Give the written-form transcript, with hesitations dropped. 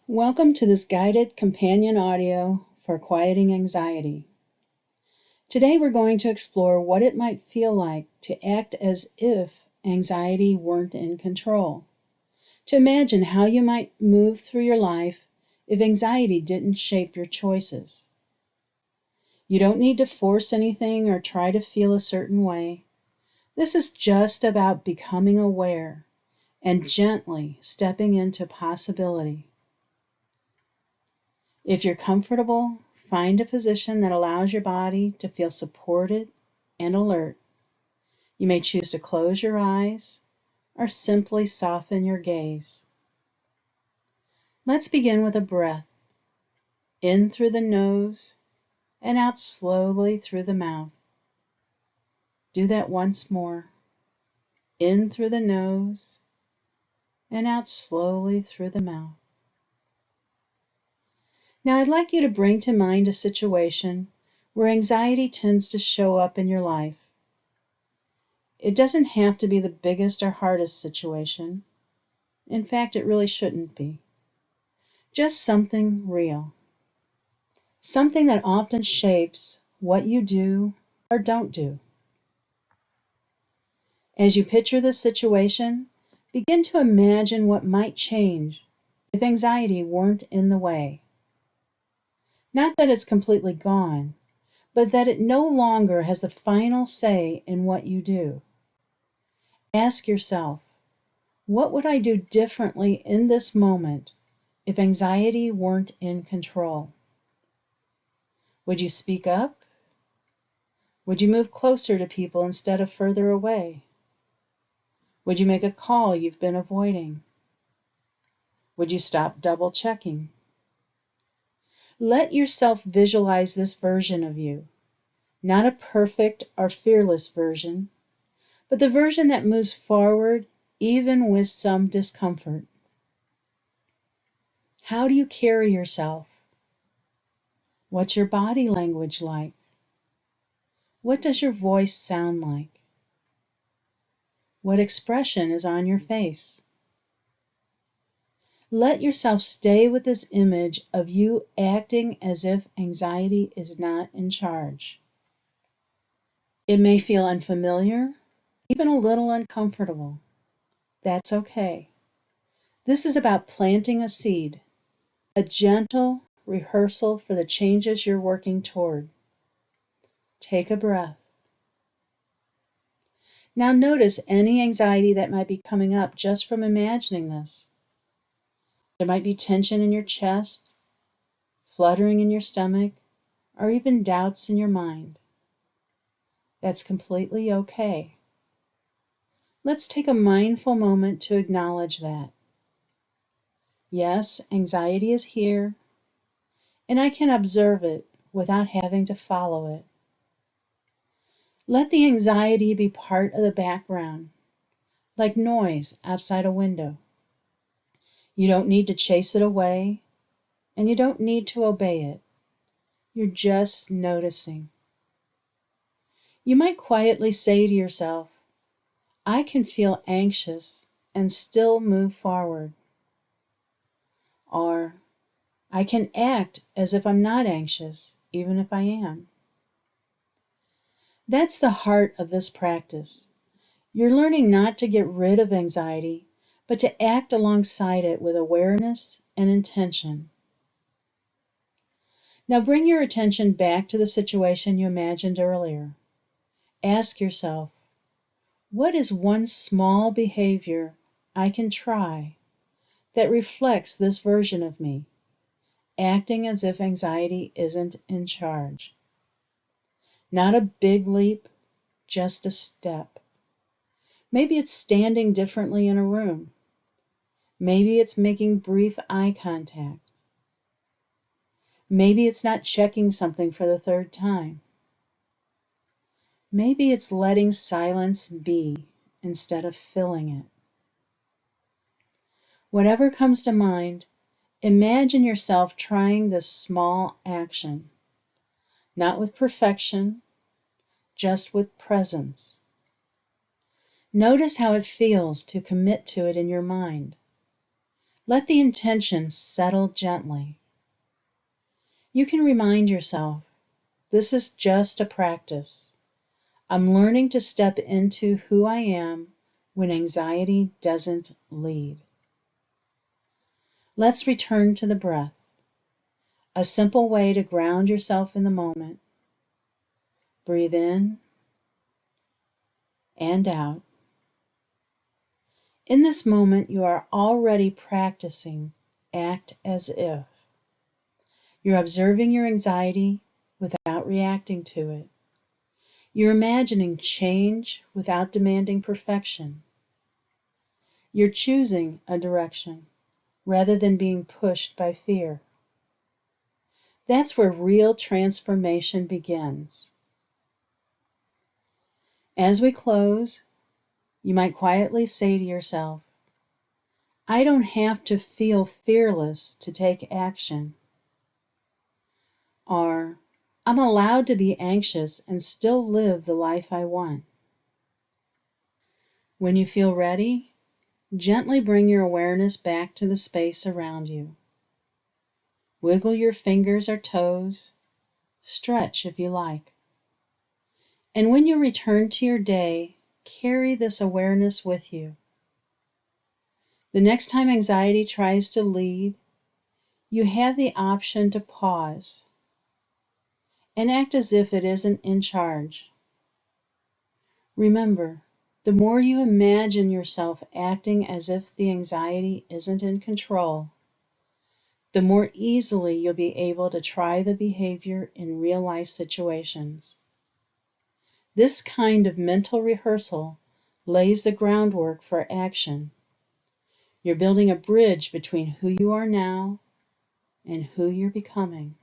Welcome to this guided companion audio for quieting anxiety. Today we're going to explore what it might feel like to act as if anxiety weren't in control. To imagine how you might move through your life if anxiety didn't shape your choices. You don't need to force anything or try to feel a certain way. This is just about becoming aware and gently stepping into possibility. If you're comfortable, find a position that allows your body to feel supported and alert. You may choose to close your eyes or simply soften your gaze. Let's begin with a breath. In through the nose and out slowly through the mouth. Do that once more. In through the nose and out slowly through the mouth. Now I'd like you to bring to mind a situation where anxiety tends to show up in your life. It doesn't have to be the biggest or hardest situation. In fact, it really shouldn't be. Just something real. Something that often shapes what you do or don't do. As you picture this situation, begin to imagine what might change if anxiety weren't in the way. Not that it's completely gone, but that it no longer has the final say in what you do. Ask yourself, what would I do differently in this moment if anxiety weren't in control? Would you speak up? Would you move closer to people instead of further away? Would you make a call you've been avoiding? Would you stop double checking? Let yourself visualize this version of you, not a perfect or fearless version, but the version that moves forward even with some discomfort. How do you carry yourself? What's your body language like? What does your voice sound like? What expression is on your face? Let yourself stay with this image of you acting as if anxiety is not in charge. It may feel unfamiliar, even a little uncomfortable. That's okay. This is about planting a seed, a gentle rehearsal for the changes you're working toward. Take a breath. Now notice any anxiety that might be coming up just from imagining this. There might be tension in your chest, fluttering in your stomach, or even doubts in your mind. That's completely okay. Let's take a mindful moment to acknowledge that. Yes, anxiety is here, and I can observe it without having to follow it. Let the anxiety be part of the background, like noise outside a window. You don't need to chase it away, and you don't need to obey it. You're just noticing. You might quietly say to yourself, I can feel anxious and still move forward. Or, I can act as if I'm not anxious, even if I am. That's the heart of this practice. You're learning not to get rid of anxiety, but to act alongside it with awareness and intention. Now bring your attention back to the situation you imagined earlier. Ask yourself, what is one small behavior I can try that reflects this version of me, acting as if anxiety isn't in charge? Not a big leap, just a step. Maybe it's standing differently in a room. Maybe it's making brief eye contact. Maybe it's not checking something for the third time. Maybe it's letting silence be instead of filling it. Whatever comes to mind, imagine yourself trying this small action, not with perfection, just with presence. Notice how it feels to commit to it in your mind. Let the intention settle gently. You can remind yourself, this is just a practice. I'm learning to step into who I am when anxiety doesn't lead. Let's return to the breath, a simple way to ground yourself in the moment. Breathe in and out. In this moment, you are already practicing act as if. You're observing your anxiety without reacting to it. You're imagining change without demanding perfection. You're choosing a direction rather than being pushed by fear. That's where real transformation begins. As we close, you might quietly say to yourself, I don't have to feel fearless to take action. Or, I'm allowed to be anxious and still live the life I want. When you feel ready, gently bring your awareness back to the space around you. Wiggle your fingers or toes, stretch if you like. And when you return to your day, carry this awareness with you. The next time anxiety tries to lead, you have the option to pause and act as if it isn't in charge. Remember, the more you imagine yourself acting as if the anxiety isn't in control, the more easily you'll be able to try the behavior in real life situations. This kind of mental rehearsal lays the groundwork for action. You're building a bridge between who you are now and who you're becoming.